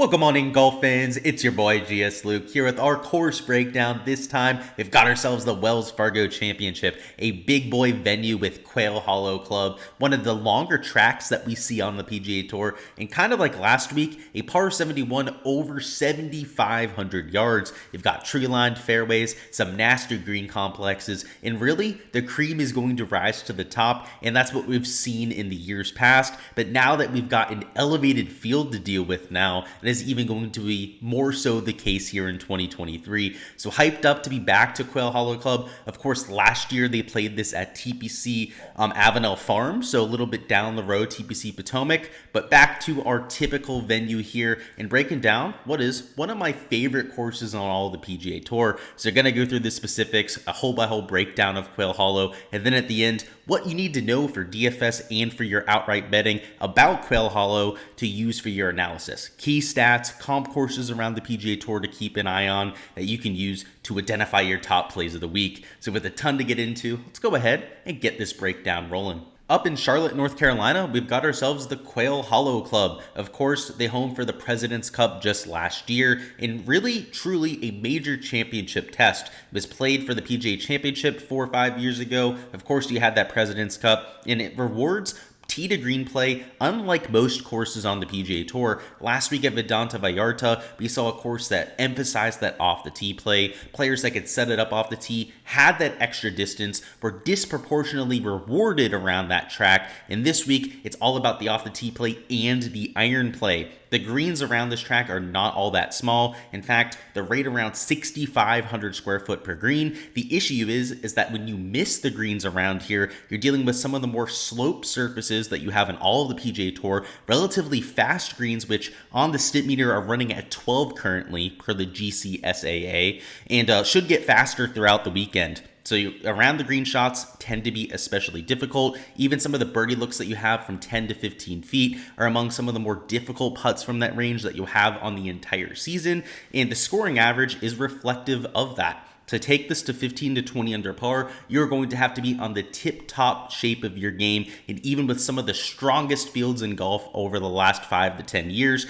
Welcome on in, golf fans. It's your boy Gsluke here with our course breakdown. This time, we've got ourselves the Wells Fargo Championship, a big boy venue with Quail Hollow Club, one of the longer tracks that we see on the PGA Tour, and kind of like last week, a par 71 over 7,500 yards. You've got tree-lined fairways, some nasty green complexes, and really, the cream is going to rise to the top, and that's what we've seen in the years past. But now that we've got an elevated field to deal with now, it is even going to be more so the case here in 2023. So hyped up to be back to Quail Hollow Club. Of course, last year they played this at TPC Avenel Farm, so a little bit down the road, TPC Potomac. But back to our typical venue here and breaking down what is one of my favorite courses on all the PGA Tour. So you're going to go through the specifics, a hole-by-hole breakdown of Quail Hollow, and then at the end, what you need to know for DFS and for your outright betting about Quail Hollow to use for your analysis. Key stats, comp courses around the PGA Tour to keep an eye on that you can use to identify your top plays of the week. So with a ton to get into, let's go ahead and get this breakdown rolling. Up in Charlotte, North Carolina, we've got ourselves the Quail Hollow Club. Of course, they home for the President's Cup just last year, and really, truly a major championship test. It was played for the PGA Championship 4 or 5 years ago. Of course, you had that President's Cup, and it rewards tee to green play, unlike most courses on the PGA Tour. Last week at Vedanta Vallarta, we saw a course that emphasized that off the tee play. Players that could set it up off the tee, had that extra distance, were disproportionately rewarded around that track. And this week, it's all about the off the tee play and the iron play. The greens around this track are not all that small. In fact, they're right around 6,500 square foot per green. The issue is that when you miss the greens around here, you're dealing with some of the more sloped surfaces that you have in all of the PGA Tour, relatively fast greens, which on the Stit Meter are running at 12 currently per the GCSAA, and should get faster throughout the weekend. So around the green shots tend to be especially difficult. Even some of the birdie looks that you have from 10 to 15 feet are among some of the more difficult putts from that range that you'll have on the entire season. And the scoring average is reflective of that. To take this to 15 to 20 under par, you're going to have to be on the tip-top shape of your game. And even with some of the strongest fields in golf over the last 5 to 10 years,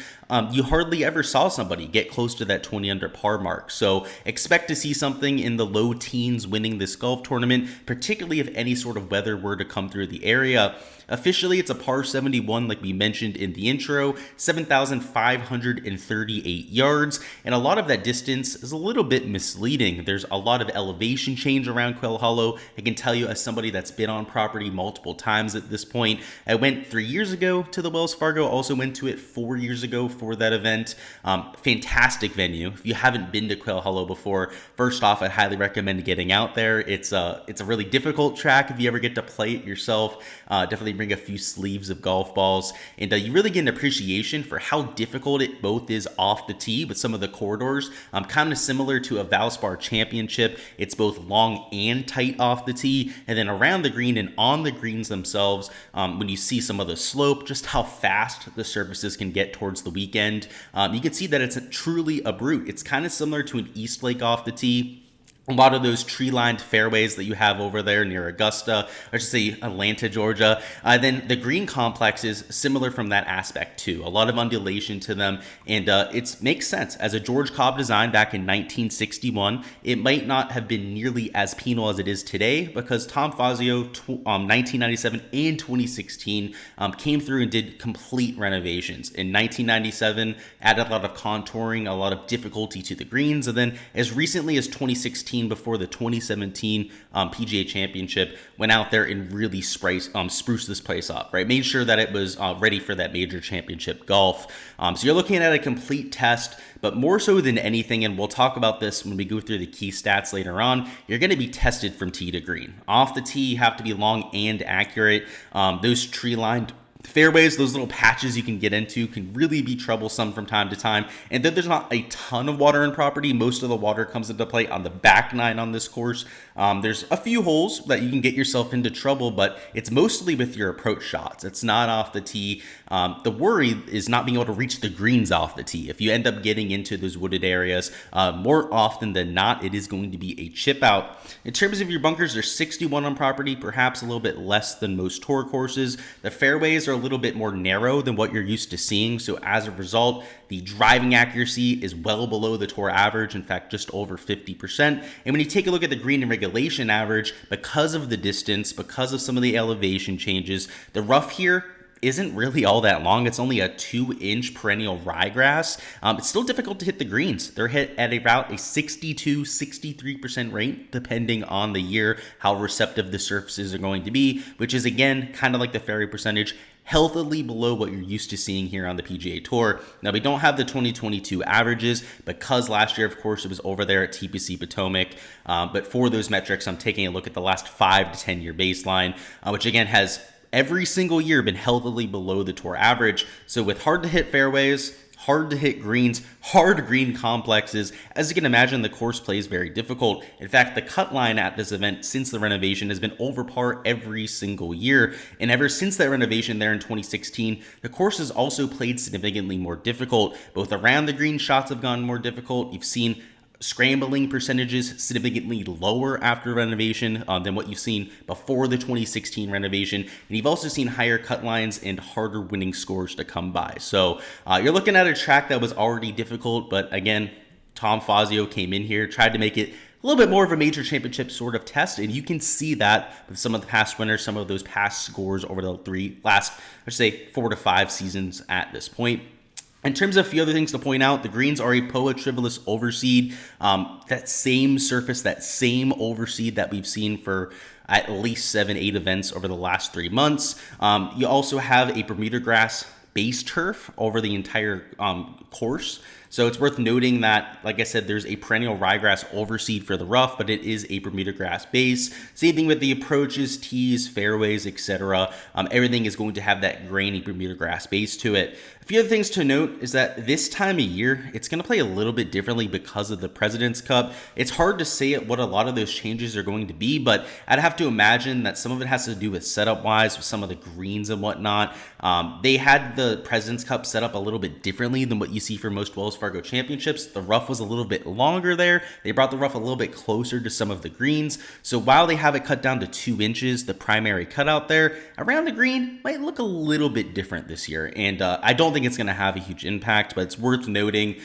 you hardly ever saw somebody get close to that 20 under par mark. So expect to see something in the low teens winning this golf tournament, particularly if any sort of weather were to come through the area. Officially, it's a par 71, like we mentioned in the intro, 7,538 yards, and a lot of that distance is a little bit misleading. There's a lot of elevation change around Quail Hollow. I can tell you as somebody that's been on property multiple times at this point. I went 3 years ago to the Wells Fargo, also went to it 4 years ago for that event. Fantastic venue. If you haven't been to Quail Hollow before, first off, I highly recommend getting out there. It's a really difficult track if you ever get to play it yourself. Definitely bring a few sleeves of golf balls, and you really get an appreciation for how difficult it both is off the tee with some of the corridors. Kind of similar to a Valspar Championship. It's both long and tight off the tee, and then around the green and on the greens themselves, when you see some of the slope, just how fast the surfaces can get towards the weekend, you can see that it's truly a brute. It's kind of similar to an East Lake off the tee. A lot of those tree-lined fairways that you have over there near Augusta, or I should say Atlanta, Georgia. Then the green complex is similar from that aspect too. A lot of undulation to them, and it makes sense. As a George Cobb design back in 1961, it might not have been nearly as penal as it is today because Tom Fazio, 1997 and 2016, came through and did complete renovations. In 1997, added a lot of contouring, a lot of difficulty to the greens, and then as recently as 2016, before the 2017 PGA Championship, went out there and really spruced this place up, right? Made sure that it was ready for that major championship golf. So you're looking at a complete test, but more so than anything, and we'll talk about this when we go through the key stats later on, you're going to be tested from tee to green. Off the tee, you have to be long and accurate. Those tree-lined fairways, those little patches you can get into, can really be troublesome from time to time. And then there's not a ton of water in property. Most of the water comes into play on the back nine on this course. There's a few holes that you can get yourself into trouble, but it's mostly with your approach shots. It's not off the tee. The worry is not being able to reach the greens off the tee. If you end up getting into those wooded areas, more often than not, it is going to be a chip out. In terms of your bunkers, there's 61 on property, perhaps a little bit less than most tour courses. The fairways are a little bit more narrow than what you're used to seeing. So as a result, the driving accuracy is well below the tour average, in fact, just over 50%. And when you take a look at the green and regulation average, because of the distance, because of some of the elevation changes, the rough here isn't really all that long. It's only a 2-inch perennial ryegrass. It's still difficult to hit the greens. They're hit at about a 62-63% rate, depending on the year, how receptive the surfaces are going to be, which is, again, kind of like the fairway percentage, healthily below what you're used to seeing here on the PGA Tour. Now, we don't have the 2022 averages because last year, of course, it was over there at TPC Potomac. But for those metrics, I'm taking a look at the last 5 to 10 year baseline, which again has every single year been healthily below the tour average. So with hard to hit fairways, hard to hit greens, hard green complexes, as you can imagine, the course plays very difficult. In fact, the cut line at this event since the renovation has been over par every single year. And ever since that renovation there in 2016, the course has also played significantly more difficult. Both around the green shots have gone more difficult. You've seen scrambling percentages significantly lower after renovation than what you've seen before the 2016 renovation. And you've also seen higher cut lines and harder winning scores to come by. So you're looking at a track that was already difficult, but again, Tom Fazio came in here, tried to make it a little bit more of a major championship sort of test, and you can see that with some of the past winners, some of those past scores over the last, I should say, 4 to 5 seasons at this point. In terms of a few other things to point out, the greens are a POA Trivalous overseed. That same surface, that same overseed that we've seen for at least 7-8 events over the last 3 months. You also have a Bermuda grass base turf over the entire course. So it's worth noting that, like I said, there's a perennial ryegrass overseed for the rough, but it is a Bermuda grass base. Same thing with the approaches, tees, fairways, etc. Everything is going to have that grainy Bermuda grass base to it. A few other things to note is that this time of year, it's going to play a little bit differently because of the President's Cup. It's hard to say what a lot of those changes are going to be, but I'd have to imagine that some of it has to do with setup-wise, with some of the greens and whatnot. They had the President's Cup set up a little bit differently than what you see for most Wells Fargo Championships. The rough was a little bit longer there. They brought the rough a little bit closer to some of the greens. So while they have it cut down to 2 inches, the primary cutout there, around the green might look a little bit different this year. And I don't think it's going to have a huge impact, but it's worth noting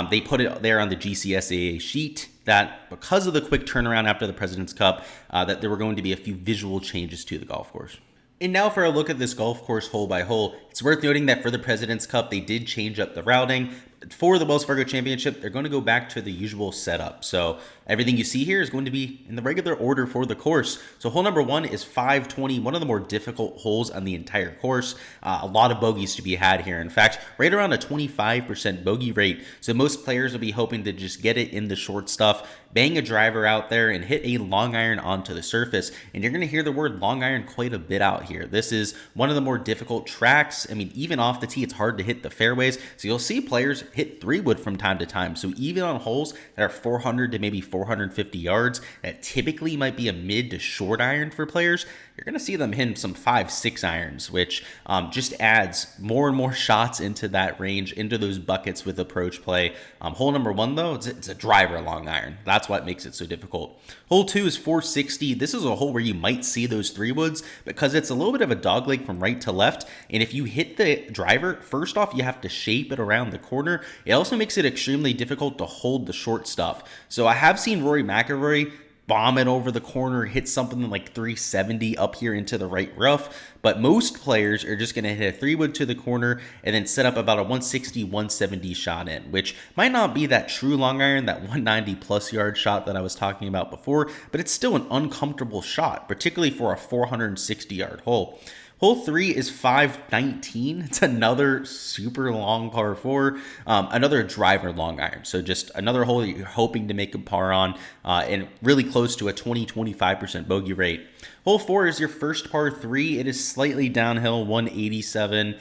they put it there on the GCSAA sheet that because of the quick turnaround after the President's Cup, that there were going to be a few visual changes to the golf course. And now for a look at this golf course hole by hole. It's worth noting that for the President's Cup, they did change up the routing. For the Wells Fargo Championship, they're going to go back to the usual setup. So everything you see here is going to be in the regular order for the course. So hole number 1 is 520, one of the more difficult holes on the entire course. A lot of bogeys to be had here. In fact, right around a 25% bogey rate. So most players will be hoping to just get it in the short stuff, bang a driver out there, and hit a long iron onto the surface. And you're going to hear the word long iron quite a bit out here. This is one of the more difficult tracks. I mean, even off the tee, it's hard to hit the fairways. So you'll see players hit 3-wood from time to time. So even on holes that are 400 to maybe 450 yards, that typically might be a mid to short iron for players, you're going to see them hit some 5-6 irons, which just adds more and more shots into that range, into those buckets with approach play. Hole number 1, though, it's a driver long iron. That's what makes it so difficult. Hole 2 is 460. This is a hole where you might see those 3-woods because it's a little bit of a dogleg from right to left. And if you hit the driver, first off, you have to shape it around the corner. It also makes it extremely difficult to hold the short stuff. So I have seen Rory McIlroy bomb it over the corner, hit something like 370 up here into the right rough. But most players are just going to hit a 3-wood to the corner and then set up about a 160, 170 shot in, which might not be that true long iron, that 190 plus yard shot that I was talking about before, but it's still an uncomfortable shot, particularly for a 460 yard hole. Hole 3 is 519. It's another super long par 4, another driver long iron. So just another hole that you're hoping to make a par on, and really close to a 20-25% bogey rate. Hole 4 is your first par 3. It is slightly downhill, 187.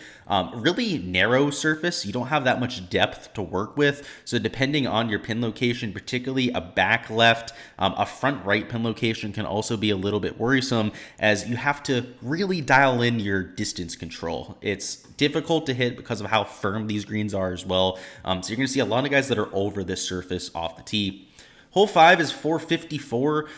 Really narrow surface. You don't have that much depth to work with. So depending on your pin location, particularly a back left, a front right pin location can also be a little bit worrisome, as you have to really dial in your distance control. It's difficult to hit because of how firm these greens are as well. So you're going to see a lot of guys that are over this surface off the tee. Hole 5 is 454.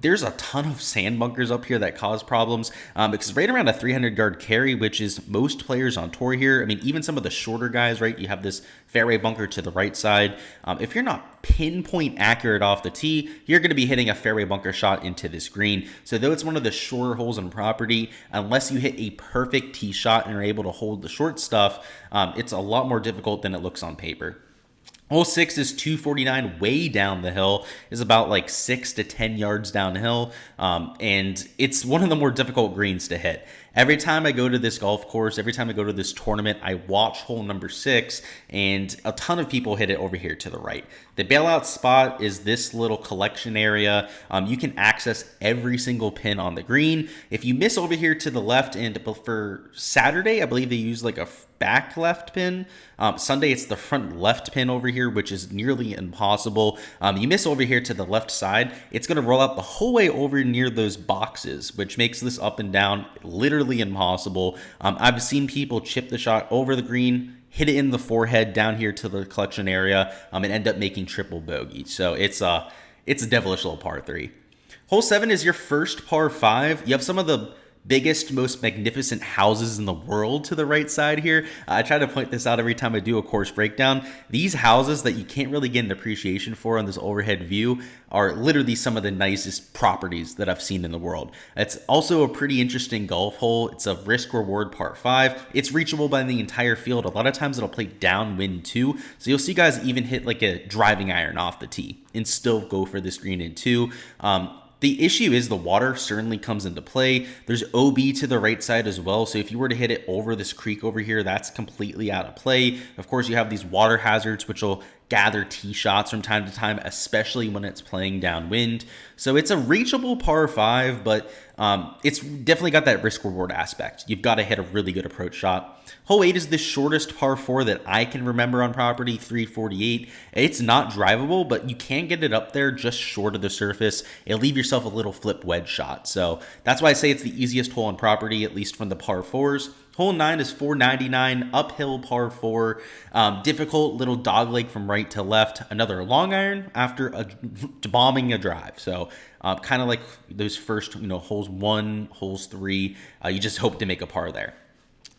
there's a ton of sand bunkers up here that cause problems because right around a 300-yard carry, which is most players on tour here. I mean, even some of the shorter guys, right? You have this fairway bunker to the right side. If you're not pinpoint accurate off the tee, you're going to be hitting a fairway bunker shot into this green. So though it's one of the shorter holes on property, unless you hit a perfect tee shot and are able to hold the short stuff, it's a lot more difficult than it looks on paper. Hole 6 is 249 way down the hill, is about like 6 to 10 yards downhill, and it's one of the more difficult greens to hit. Every time I go to this golf course, every time I go to this tournament, I watch hole number 6, and a ton of people hit it over here to the right. The bailout spot is this little collection area. You can access every single pin on the green. If you miss over here to the left, and for Saturday, I believe they use like a back left pin. Sunday, it's the front left pin over here, which is nearly impossible. You miss over here to the left side, it's going to roll out the whole way over near those boxes, which makes this up and down literally impossible. I've seen people chip the shot over the green, hit it in the forehead down here to the collection area, and end up making triple bogey. So it's a devilish little par 3. Hole 7 is your first par 5. You have some of the biggest, most magnificent houses in the world to the right side here. I try to point this out every time I do a course breakdown. These houses that you can't really get an appreciation for on this overhead view are literally some of the nicest properties that I've seen in the world. It's also a pretty interesting golf hole. It's a risk-reward par 5. It's reachable by the entire field. A lot of times it'll play downwind too, so you'll see guys even hit like a driving iron off the tee and still go for this green in 2. The issue is the water certainly comes into play. There's OB to the right side as well. So if you were to hit it over this creek over here, that's completely out of play. Of course, you have these water hazards, which will gather tee shots from time to time, especially when it's playing downwind. So it's a reachable par 5, but it's definitely got that risk reward aspect. You've got to hit a really good approach shot. Hole 8 is the shortest par 4 that I can remember on property, 348. It's not drivable, but you can get it up there just short of the surface and leave yourself a little flip wedge shot. So that's why I say it's the easiest hole on property, at least from the par 4s. Hole 9 is 499, uphill par 4, difficult little dog leg from right to left, another long iron after bombing a drive. So kind of like those first, holes 1, holes 3, you just hope to make a par there.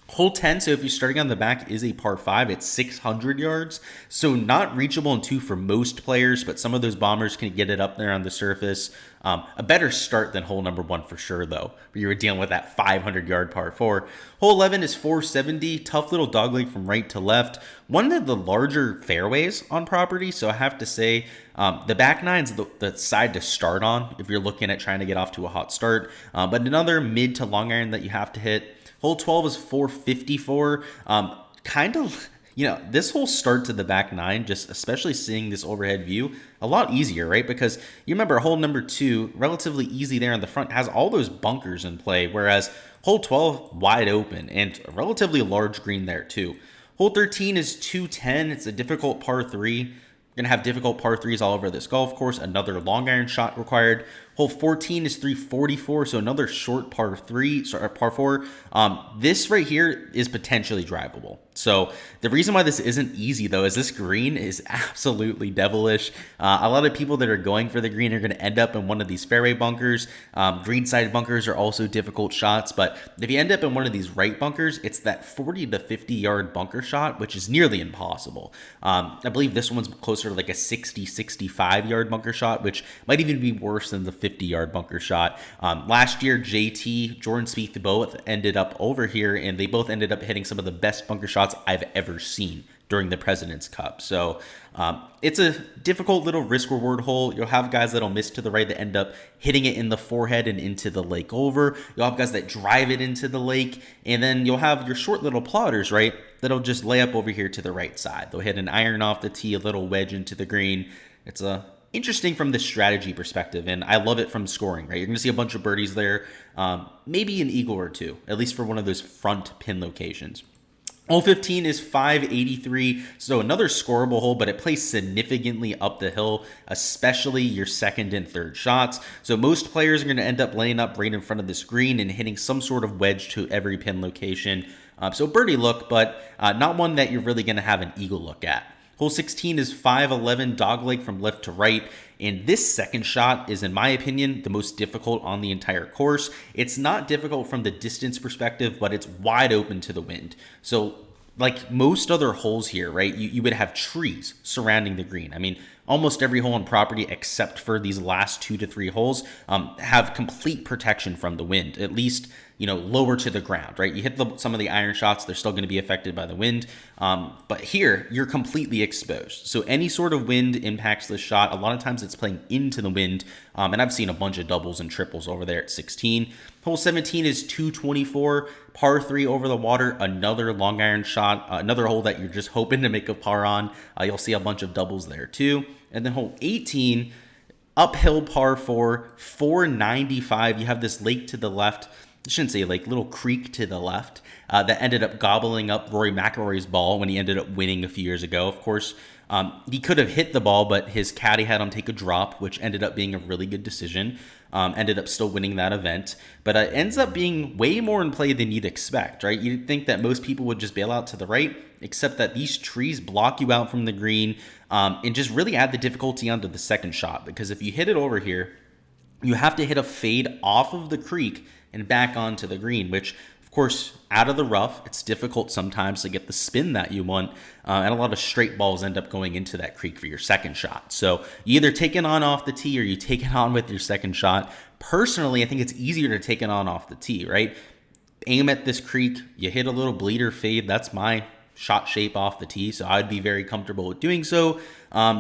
Hole 10, so if you're starting on the back, is a par 5. It's 600 yards, so not reachable in 2 for most players, but some of those bombers can get it up there on the surface. A better start than hole number 1 for sure, though, where you were dealing with that 500-yard par 4. Hole 11 is 470, tough little dogleg from right to left. One of the larger fairways on property, so I have to say the back nine's the side to start on if you're looking at trying to get off to a hot start, but another mid to long iron that you have to hit. Hole 12 is 454. This whole start to the back 9, just especially seeing this overhead view, a lot easier, right? Because you remember hole number 2, relatively easy there in the front, has all those bunkers in play, whereas hole 12, wide open and a relatively large green there too. Hole 13 is 210. It's a difficult par 3. You're going to have difficult par 3s all over this golf course. Another long iron shot required. Hole 14 is 344, so another short par 4. This right here is potentially drivable. So the reason why this isn't easy, though, is this green is absolutely devilish. A lot of people that are going for the green are going to end up in one of these fairway bunkers. Green side bunkers are also difficult shots, but if you end up in one of these right bunkers, it's that 40 to 50-yard bunker shot, which is nearly impossible. I believe this one's closer to like a 60, 65-yard bunker shot, which might even be worse than the 50-yard bunker shot. Last year, JT, Jordan Spieth, both ended up over here, and they both ended up hitting some of the best bunker shots I've ever seen during the President's Cup. So it's a difficult little risk-reward hole. You'll have guys that'll miss to the right that end up hitting it in the forehead and into the lake over. You'll have guys that drive it into the lake, and then you'll have your short little plotters, right, that'll just lay up over here to the right side. They'll hit an iron off the tee, a little wedge into the green. It's interesting from the strategy perspective, and I love it from scoring, right? You're going to see a bunch of birdies there, maybe an eagle or two, at least for one of those front pin locations. Hole 15 is 583, so another scoreable hole, but it plays significantly up the hill, especially your second and third shots. So most players are going to end up laying up right in front of this green and hitting some sort of wedge to every pin location. So birdie look, but not one that you're really going to have an eagle look at. Hole 16 is 511, dogleg from left to right. And this second shot is, in my opinion, the most difficult on the entire course. It's not difficult from the distance perspective, but it's wide open to the wind. So like most other holes here, right, you would have trees surrounding the green. I mean, almost every hole on property except for these last 2 to 3 holes have complete protection from the wind, at least, lower to the ground, right? You hit some of the iron shots, they're still going to be affected by the wind. But here, you're completely exposed. So any sort of wind impacts this shot. A lot of times it's playing into the wind. And I've seen a bunch of doubles and triples over there at 16. Hole 17 is 224, par 3 over the water, another long iron shot, another hole that you're just hoping to make a par on. You'll see a bunch of doubles there too. And then hole 18, uphill par 4, 495. You have this lake to the left. I shouldn't say lake, little creek to the left that ended up gobbling up Rory McIlroy's ball when he ended up winning a few years ago. Of course, he could have hit the ball, but his caddy had him take a drop, which ended up being a really good decision. Ended up still winning that event. But it ends up being way more in play than you'd expect, right? You'd think that most people would just bail out to the right, except that these trees block you out from the green and just really add the difficulty onto the second shot. Because if you hit it over here, you have to hit a fade off of the creek and back onto the green, which, of course, out of the rough, it's difficult sometimes to get the spin that you want, and a lot of straight balls end up going into that creek for your second shot. So you either take it on off the tee or you take it on with your second shot. Personally, I think it's easier to take it on off the tee, right? Aim at this creek, you hit a little bleeder fade. That's my shot shape off the tee, so I'd be very comfortable with doing so.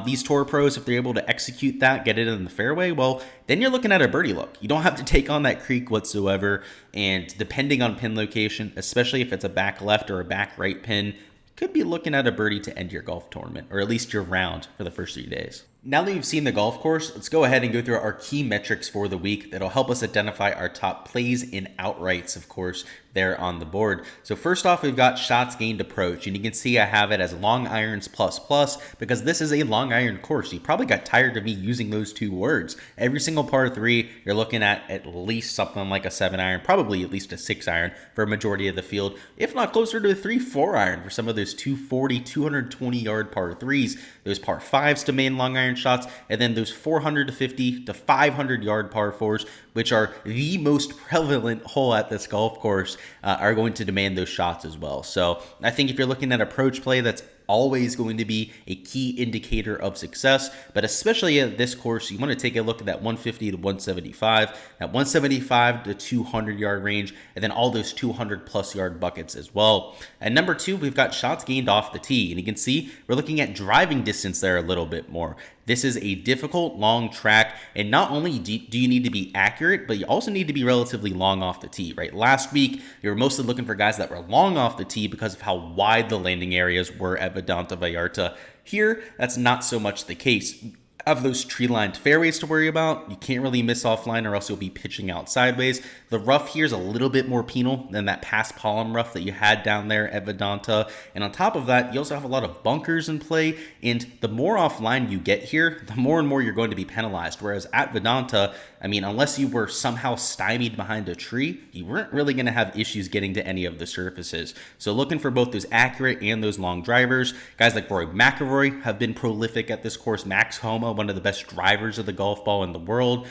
These tour pros, if they're able to execute that, get it in the fairway, well, then you're looking at a birdie look. You don't have to take on that creek whatsoever, and depending on pin location, especially if it's a back left or a back right pin, could be looking at a birdie to end your golf tournament, or at least your round for the first 3 days. Now that you've seen the golf course, let's go ahead and go through our key metrics for the week that'll help us identify our top plays and outrights, of course, there on the board. So first off, we've got shots gained approach, and you can see I have it as long irons plus plus because this is a long iron course. You probably got tired of me using those two words. Every single par 3, you're looking at least something like a 7 iron, probably at least a 6 iron for a majority of the field, if not closer to a 3-4 iron for some of those 240, 220 yard par 3s, those par 5s to main long iron shots, and then those 450 to 500 yard par 4s, which are the most prevalent hole at this golf course, are going to demand those shots as well. So I think if you're looking at approach play, that's always going to be a key indicator of success, but especially at this course, you want to take a look at that 150 to 175, that 175 to 200 yard range, and then all those 200 plus yard buckets as well. At number 2, we've got shots gained off the tee, and you can see we're looking at driving distance there a little bit more. This is a difficult, long track, and not only do you need to be accurate, but you also need to be relatively long off the tee, right? Last week, you were mostly looking for guys that were long off the tee because of how wide the landing areas were at Vedanta Vallarta. Here, that's not so much the case. Of those tree-lined fairways to worry about, you can't really miss offline or else you'll be pitching out sideways. The rough here is a little bit more penal than that past Palm rough that you had down there at Vedanta. And on top of that, you also have a lot of bunkers in play. And the more offline you get here, the more and more you're going to be penalized. Whereas at Vedanta, I mean, unless you were somehow stymied behind a tree, you weren't really going to have issues getting to any of the surfaces. So looking for both those accurate and those long drivers. Guys like Rory McIlroy have been prolific at this course. Max Homa, one of the best drivers of the golf ball in the world.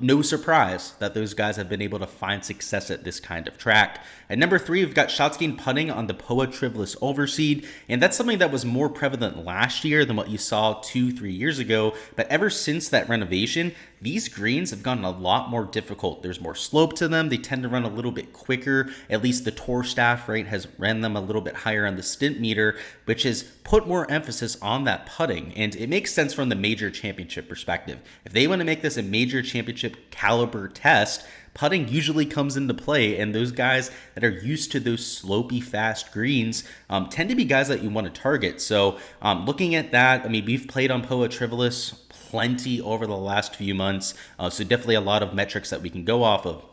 No surprise that those guys have been able to find success at this kind of track. At number 3, we've got shots gained putting on the Poa Trivalis Overseed, and that's something that was more prevalent last year than what you saw 2-3 years ago. But ever since that renovation, these greens have gotten a lot more difficult. There's more slope to them. They tend to run a little bit quicker. At least the tour staff, right, has ran them a little bit higher on the stint meter, which has put more emphasis on that putting. And it makes sense from the major championship perspective. If they want to make this a major championship caliber test, putting usually comes into play, and those guys that are used to those slopey, fast greens tend to be guys that you want to target. So looking at that, I mean, we've played on Poa Trivalis plenty over the last few months, so definitely a lot of metrics that we can go off of.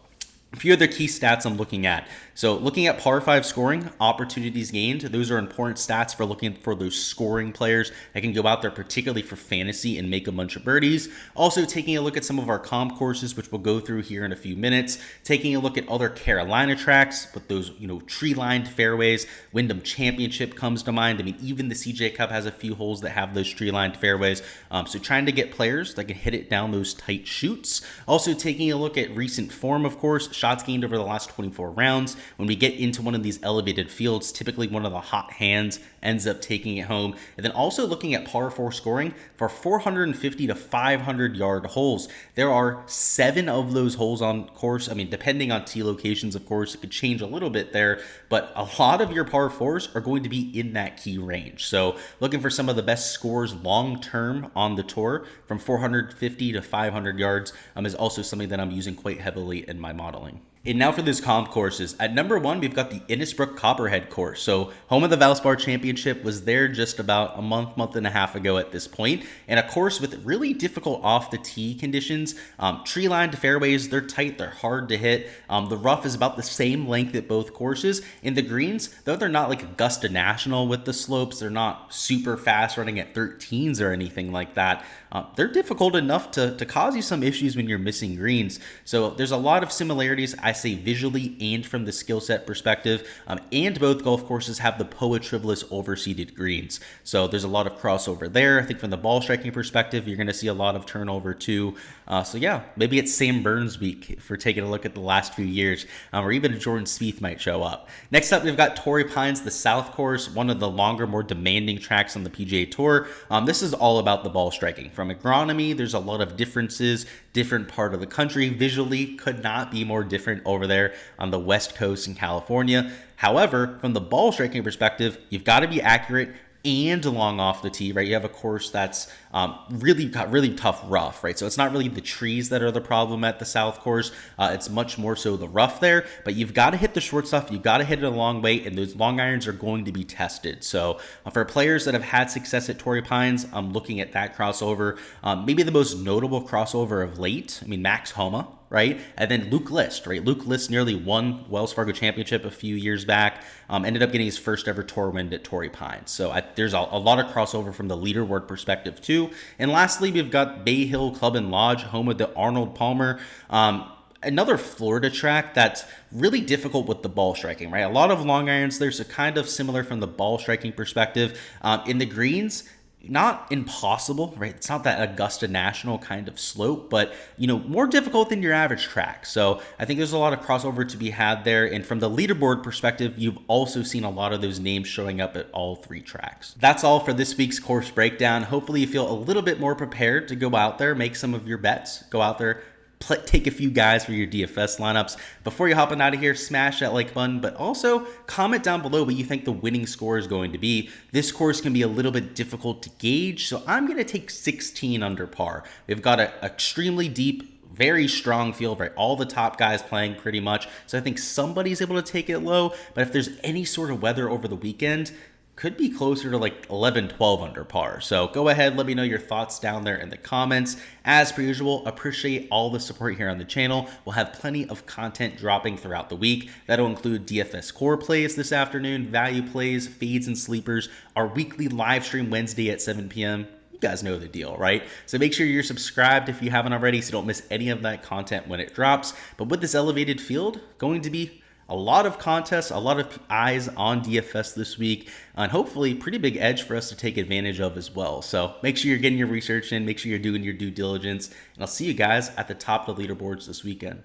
A few other key stats I'm looking at. So looking at par 5 scoring, opportunities gained, those are important stats for looking for those scoring players that can go out there, particularly for fantasy, and make a bunch of birdies. Also taking a look at some of our comp courses, which we'll go through here in a few minutes. Taking a look at other Carolina tracks with those, tree-lined fairways. Wyndham Championship comes to mind. I mean, even the CJ Cup has a few holes that have those tree-lined fairways. So trying to get players that can hit it down those tight chutes. Also taking a look at recent form, of course, shots gained over the last 24 rounds. When we get into one of these elevated fields, typically one of the hot hands ends up taking it home. And then also looking at par 4 scoring for 450 to 500 yard holes. There are 7 of those holes on course. I mean, depending on tee locations, of course, it could change a little bit there, but a lot of your par 4s are going to be in that key range. So looking for some of the best scores long term on the tour from 450 to 500 yards is also something that I'm using quite heavily in my modeling. And now for those comp courses. At number 1, we've got the Innisbrook Copperhead course. So home of the Valspar Championship, was there just about a month and a half ago at this point. And a course with really difficult off the tee conditions. Tree-lined fairways, they're tight, they're hard to hit. The rough is about the same length at both courses. And the greens, though they're not like Augusta National with the slopes, they're not super fast running at 13s or anything like that. They're difficult enough to cause you some issues when you're missing greens. So there's a lot of similarities, I say, visually and from the skill set perspective. And both golf courses have the POA Triveless overseeded greens. So there's a lot of crossover there. I think from the ball striking perspective, you're going to see a lot of turnover too. So yeah, maybe it's Sam Burns week for taking a look at the last few years, or even Jordan Spieth might show up. Next up, we've got Torrey Pines, the South Course, one of the longer, more demanding tracks on the PGA Tour. This is all about the ball striking. From agronomy, there's a lot of differences, different part of the country. Visually, could not be more different over there on the West Coast in California. However, from the ball striking perspective, you've got to be accurate and long off the tee, right? You have a course that's really tough rough, right? So it's not really the trees that are the problem at the South Course. It's much more so the rough there, but you've got to hit the short stuff. You've got to hit it a long way, and those long irons are going to be tested. So for players that have had success at Torrey Pines, I'm looking at that crossover. Maybe the most notable crossover of late, I mean, Max Homa, right? And then Luke List, right? Luke List nearly won Wells Fargo Championship a few years back, ended up getting his first ever tour win at Torrey Pines. So there's a lot of crossover from the leaderboard perspective too. And lastly, we've got Bay Hill Club and Lodge, home of the Arnold Palmer. Another Florida track that's really difficult with the ball striking, right? A lot of long irons. There's a kind of similar from the ball striking perspective. In the greens, not impossible, right? It's not that Augusta National kind of slope, but, more difficult than your average track. So I think there's a lot of crossover to be had there. And from the leaderboard perspective, you've also seen a lot of those names showing up at all 3 tracks. That's all for this week's course breakdown. Hopefully you feel a little bit more prepared to go out there, make some of your bets, go out there, take a few guys for your DFS lineups. Before you're hopping out of here, smash that like button, but also comment down below what you think the winning score is going to be. This course can be a little bit difficult to gauge, so I'm going to take 16 under par. We've got an extremely deep, very strong field, right? All the top guys playing pretty much. So I think somebody's able to take it low, but if there's any sort of weather over the weekend, could be closer to like 11, 12 under par. So go ahead, let me know your thoughts down there in the comments. As per usual, appreciate all the support here on the channel. We'll have plenty of content dropping throughout the week. That'll include DFS core plays this afternoon, value plays, fades and sleepers, our weekly live stream Wednesday at 7 p.m. You guys know the deal, right? So make sure you're subscribed if you haven't already so you don't miss any of that content when it drops. But with this elevated field, going to be a lot of contests, a lot of eyes on DFS this week, and hopefully pretty big edge for us to take advantage of as well. So make sure you're getting your research in, make sure you're doing your due diligence, and I'll see you guys at the top of the leaderboards this weekend.